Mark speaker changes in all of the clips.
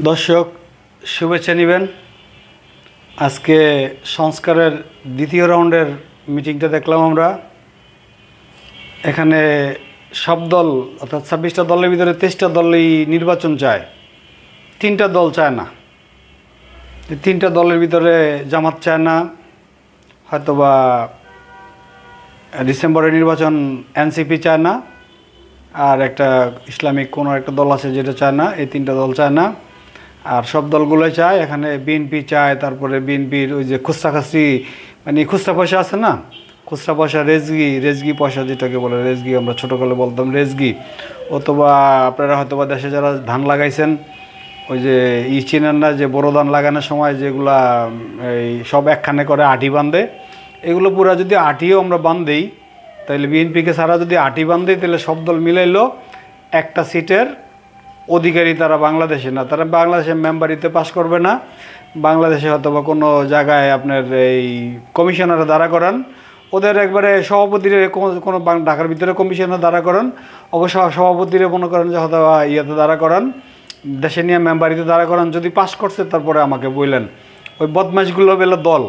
Speaker 1: দর্শক শুভেচ্ছা নেবেন। আজকে সংস্কারের দ্বিতীয় রাউন্ডের মিটিংটা দেখলাম আমরা। এখানে সব দল অর্থাৎ 26টা দলের ভিতরে 23টা দলই নির্বাচন চায়, 3টা দল চায় না। 3টা দলের ভিতরে জামাত চায় না, হয়তোবা ডিসেম্বরের নির্বাচন এনসিপি চায় না, আর একটা ইসলামিক কোনো একটা দল আছে যেটা চায় না। এই 3টা দল চায় না, আর সব দলগুলোই চায়। এখানে বিএনপি চায়, তারপরে বিএনপির ওই যে খুচরা মানে খুচরা পয়সা আছে না, খুচরা পয়সা, রেজগি পয়সা যেটাকে বলে, রেজগি আমরা ছোটোকালে বলতাম রেজগি। অথবা আপনারা হয়তোবা দেশে যারা ধান লাগাইছেন, ওই যে চিনেন না যে বড় ধান লাগানোর সময় যেগুলা এই সব একখানে করে আটি বাঁধে, এগুলো পুরা যদি আটিও আমরা বাঁধেই, তাহলে বিএনপিকে ছাড়া যদি আটি বাঁধেই, তাহলে সব দল মিলাইলো একটা সিটের অধিকারী তারা বাংলাদেশে না, তারা বাংলাদেশের মেম্বারিতে পাস করবে না। বাংলাদেশে হয়তো বা কোনো জায়গায় আপনার এই কমিশনারে দাঁড়া করান, ওদের একবারে সভাপতিরে কোনো ঢাকার ভিতরে কমিশনার দাঁড়া করান, অবশ্য সভাপতিরে মনে করেন যে হয়তো ইয়েতে দাঁড়া করান, দেশে নিয়ে মেম্বারিতে দাঁড়া করান। যদি পাস করছে তারপরে আমাকে বললেন ওই বদমাশগুলো বেলে দল,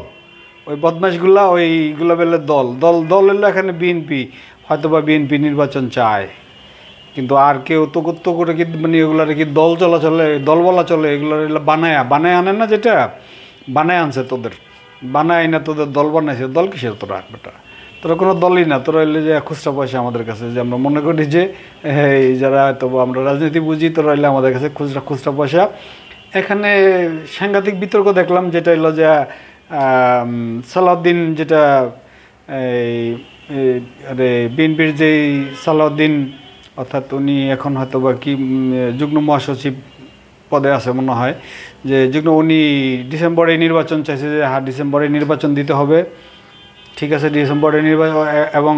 Speaker 1: ওই বদমাশগুলা ওইগুলো বেলে দল দল দল এলো এখানে বিএনপি, হয়তো বা বিএনপি নির্বাচন চায়, কিন্তু আর কেউ তো করে কি মানে এগুলার কি দল চলাচলে, দল বলা চলে, এগুলোর বানায় আনেন না, যেটা বানায় আনছে তোদের, বানায় না তোদের দল বানাইছে। দল কিসের তোরা বেটা? তোরা কোনো দলই না, তোরা এলে যে খুচরা পয়সা আমাদের কাছে, যে আমরা মনে করি যে এই যারা হয়তো আমরা রাজনীতি বুঝি, তোরা এলে আমাদের কাছে খুচরা পয়সা। এখানে সাংঘাতিক বিতর্ক দেখলাম, যেটা এলো যে সালাউদ্দিন, যেটা এই বিএনপির যেই সালাউদ্দিন, অর্থাৎ উনি এখন হয়তো বা কি যুগ্ম মহাসচিব পদে আছে মনে হয়, যে উনি ডিসেম্বরে নির্বাচন চাইছে, যে হ্যাঁ ডিসেম্বরে নির্বাচন দিতে হবে। ঠিক আছে, ডিসেম্বরে নির্বাচন, এবং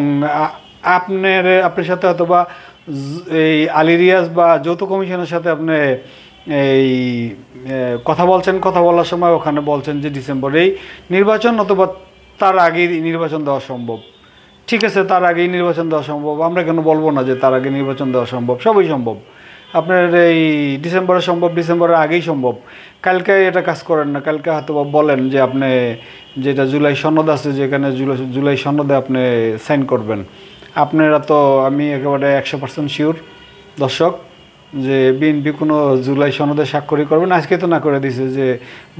Speaker 1: আপনার সাথে হয়তো বা এই আলী রিয়াজ বা যৌথ কমিশনের সাথে আপনি এই কথা বলার সময় ওখানে বলছেন যে ডিসেম্বরেই নির্বাচন, অথবা তার আগেই নির্বাচন দেওয়া সম্ভব। ঠিক আছে, তার আগেই নির্বাচন দেওয়া সম্ভব, আমরা কেন বলবো না যে তার আগে নির্বাচন দেওয়া সম্ভব? সবই সম্ভব। আপনার এই ডিসেম্বরে সম্ভব, ডিসেম্বরের আগেই সম্ভব। কালকে এটা কাজ করেন না, কালকে হয়তো বলেন যে আপনি যেটা জুলাই সনদ আছে, যেখানে জুলাই সনদে আপনি সাইন করবেন। আপনারা তো, আমি একেবারে 100% শিওর দর্শক, যে বিএনপি কোনো জুলাই সনদে স্বাক্ষরই করবে না। আজকে তো না করে দিছে, যে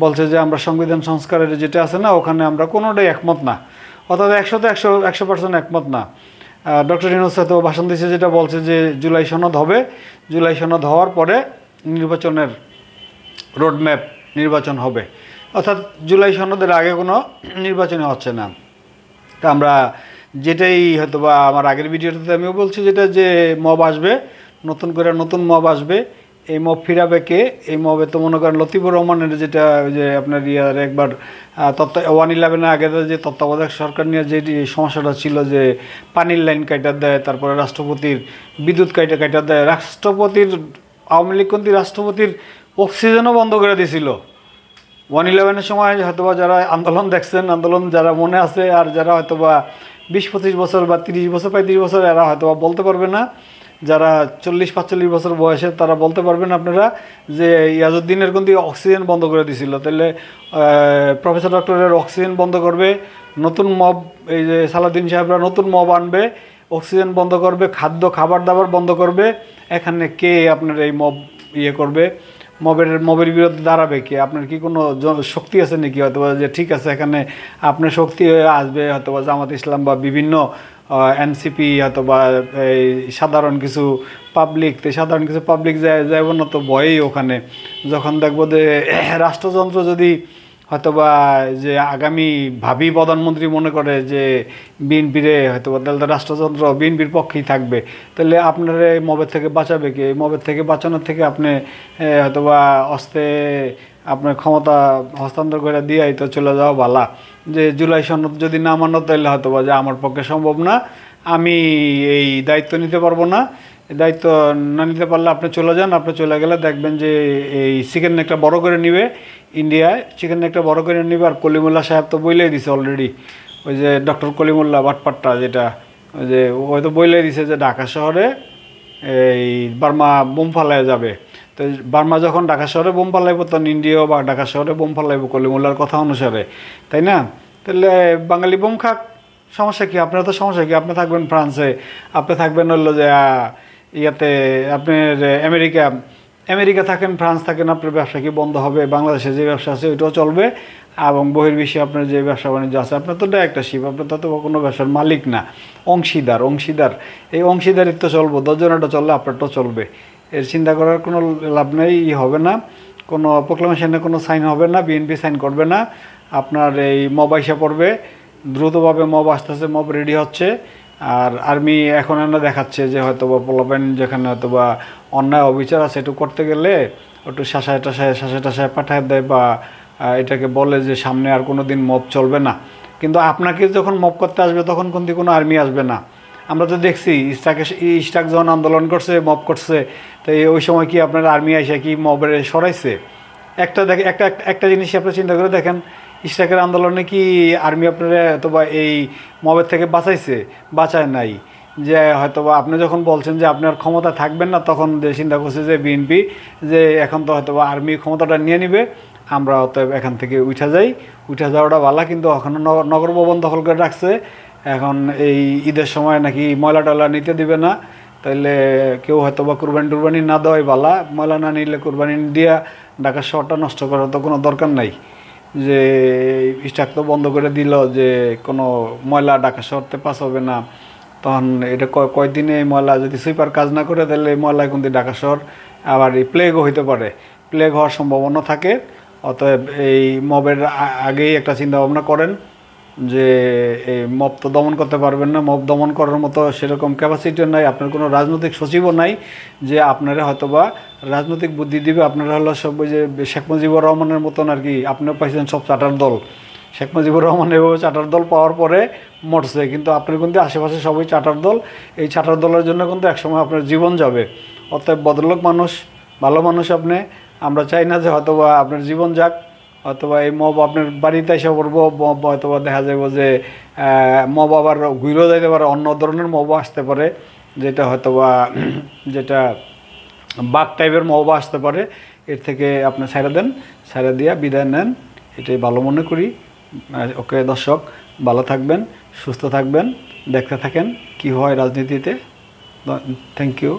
Speaker 1: বলছে যে আমরা সংবিধান সংস্কারের যেটা আছে না, ওখানে আমরা কোনোটাই একমত না, অর্থাৎ 100% একমত না। ডক্টর ইউনূস তো ভাষণ দিচ্ছে, যেটা বলছে যে জুলাই সনদ হবে, জুলাই সনদ হওয়ার পরে নির্বাচনের রোডম্যাপ, নির্বাচন হবে, অর্থাৎ জুলাই সনদের আগে কোনো নির্বাচনই হচ্ছে না। তা আমরা যেটাই হয়তো বা আমার আগের ভিডিওটাতে আমিও বলছি, যেটা যে মব আসবে, নতুন করে নতুন মব আসবে, এই মব ফিরাবে কে? এই মবে তো মনে করেন লতিফুর রহমানের, যেটা ওই যে আপনার একবার 111 আগে যে তত্ত্বাবধায়ক সরকার নিয়ে যে সমস্যাটা ছিল, যে পানির লাইন কাইটা দেয়, তারপরে রাষ্ট্রপতির বিদ্যুৎ কাইটা দেয়, রাষ্ট্রপতির আওয়ামী লীগপন্থী রাষ্ট্রপতির অক্সিজেনও বন্ধ করে দিয়েছিল 111-এর সময়। হয়তোবা যারা আন্দোলন দেখছেন, আন্দোলন যারা মনে আছে, আর যারা হয়তোবা 20-25 বছর বা 30 বছর 35 বছর, এরা হয়তোবা বলতে পারবে না। যারা 40-45 বছর বয়সে, তারা বলতে পারবেন আপনারা, যে ইয়াজউদ্দিনের কিন্তু অক্সিজেন বন্ধ করে দিয়েছিল। তাহলে প্রফেসর ডক্টরের অক্সিজেন বন্ধ করবে, নতুন মব, এই যে সালাউদ্দিন সাহেবরা নতুন মব আনবে, অক্সিজেন বন্ধ করবে, খাবার দাবার বন্ধ করবে। এখানে কে আপনার এই মব করবে? মবের বিরুদ্ধে দাঁড়াবে কে? আপনার কি কোনো শক্তি আছে নাকি? হয়তো যে ঠিক আছে, এখানে আপনার শক্তি আসবে হয়তো বা জামাত ইসলাম বা বিভিন্ন এনসিপি, হয়তো বা এই সাধারণ কিছু পাবলিক যাইব না তো ভয়েই ওখানে। যখন দেখবো যে রাষ্ট্রযন্ত্র যদি হয়তোবা যে আগামী ভাবি প্রধানমন্ত্রী মনে করে যে বিএনপিরে হয়তোবা, তাহলে রাষ্ট্রযন্ত্র বিএনপির পক্ষেই থাকবে। তাহলে আপনার এই মবের থেকে বাঁচাবে কি? এই মবের থেকে বাঁচানোর থেকে আপনি হয়তোবা অস্তে আপনার ক্ষমতা হস্তান্তর করে দিয়েই তো চলে যাওয়া ভালা। যে জুলাই সনদ যদি না মানো, তাহলে হয়তোবা যে আমার পক্ষে সম্ভব না, আমি এই দায়িত্ব নিতে পারবো না। দায়িত্ব না নিতে পারলে আপনি চলে যান। আপনি চলে গেলে দেখবেন যে এই চিকেন একটা বড় করে নিবে, ইন্ডিয়ায় চিকেন একটা বড় করে নিবে। আর কলিমুল্লাহ সাহেব তো বইলেই দিছে অলরেডি, ওই যে ডক্টর কলিমুল্লাহ বাটপাট্টা, যেটা ওই যে হয়তো বইলেই দিছে যে ঢাকা শহরে এই বার্মা বোম ফালায় যাবে। তো বার্মা যখন ঢাকা শহরে বোম ফালাইব তখন ইন্ডিয়াও বা ঢাকা শহরে বোম ফালাইব কলিমুল্লার কথা অনুসারে, তাই না? তাহলে বাঙালি বোম খাক, সমস্যা কি? আপনার তো সমস্যা কি? আপনি থাকবেন ফ্রান্সে, আপনি থাকবেন হলো যে ইয়াতে আপনার আমেরিকা থাকেন, ফ্রান্স থাকেন, আপনার ব্যবসা কি বন্ধ হবে? বাংলাদেশে যে ব্যবসা আছে ওইটাও চলবে, এবং বহির্বিশ্বে আপনার যে ব্যবসা বাণিজ্য আছে, আপনার তো ডাইরেক্টরশিপ, আপনার তো কোনো ব্যবসার মালিক না, অংশীদার। এই অংশীদারিত্ব চলবো, 10 জনেরটা চললে আপনারটাও চলবে। এর চিন্তা করার কোনো লাভ নেই, হবে না, কোনো প্রোক্লামেশনে কোনো সাইন হবে না, বিএনপি সাইন করবে না। আপনার এই মব আইসা পড়বে, দ্রুতভাবে মব আসতেছে, মব রেডি হচ্ছে। আর আর্মি এখন আমরা দেখাচ্ছে যে হয়তো বা পোলাপেন যেখানে হয়তো বা অন্যায় অবিচার আছে একটু করতে গেলে একটু শাসায় টাসায় পাঠায় দেয়, বা এটাকে বলে যে সামনে আর কোনো দিন মব চলবে না। কিন্তু আপনাকে যখন মব করতে আসবে তখন কিন্তু কোনো আর্মি আসবে না। আমরা তো দেখছি ইস্টাক যখন আন্দোলন করছে, মব করছে, তো ওই সময় কি আপনার আর্মি এসে কি মবের সরাইছে? একটা জিনিস আপনি চিন্তা করে দেখেন, ইস্টাকের আন্দোলনে কি আর্মি আপনারা অথবা এই মবের থেকে বাঁচায় নাই? যে হয়তোবা আপনি যখন বলছেন যে আপনার ক্ষমতা থাকবেন না, তখন যে চিন্তা করছে যে বিএনপি যে এখন তো হয়তোবা আর্মি ক্ষমতাটা নিয়ে নিবে, আমরা অতএব এখান থেকে উঠে যাওয়াটা ভালো। কিন্তু এখনও নগর ভবন দখল করে রাখছে, এখন এই ঈদের সময় নাকি ময়লা টয়লা নিতে দিবে না। তাইলে কেউ হয়তো বা কুরবানি না দেওয়াই ভালো, ময়লা না নিলে কুরবানি দিয়া ঢাকা শহরটা নষ্ট করার তো কোনো দরকার নাই। যে স্টাক তো বন্ধ করে দিল যে কোনো ময়লা ঢাকা শহরতে পাস হবে না, তখন এটা কয়দিনে এই ময়লা যদি সুইপার কাজ না করে, তাহলে এই ময়লা কিন্তু ঢাকা শহর আবার এই প্লেগও হইতে পারে, প্লেগ হওয়ার সম্ভাবনা থাকে। অতএব এই মবের আগেই একটা চিন্তা ভাবনা করেন যে এই মব তো দমন করতে পারবেন না, মব দমন করার মতো সেরকম ক্যাপাসিটিও নাই, আপনার কোনো রাজনৈতিক সচিবও নাই যে আপনারা হয়তোবা রাজনৈতিক বুদ্ধি দিবে। আপনারা হলো সব ওই যে শেখ মুজিবুর রহমানের মতন আর কি, আপনিও পাইছেন সব চাটার দল। শেখ মুজিবুর রহমান এভাবে চাটার দল পাওয়ার পরে মরছে, কিন্তু আপনার কিন্তু আশেপাশে সবাই চাটার দল। এই চাটার দলের জন্য কিন্তু একসময় আপনার জীবন যাবে। অতএব ভদ্রলোক মানুষ, ভালো মানুষ আপনি, আমরা চাই না যে হয়তোবা আপনার জীবন যাক, অথবা এই মব আপনার বাড়িতে এসে পড়বো, মব হয়তোবা দেখা যাবো যে মব আবার ঘুরেও যাইতে পারে, অন্য ধরনের মবও আসতে পারে, যেটা হয়তোবা যেটা বাঘ টাইপের মবও আসতে পারে। এর থেকে আপনি ছাইড়া দিয়া বিদায় নেন, এটাই ভালো মনে করি। ওকে দর্শক, ভালো থাকবেন, সুস্থ থাকবেন, দেখতে থাকেন কি হয় রাজনীতিতে। Thank you.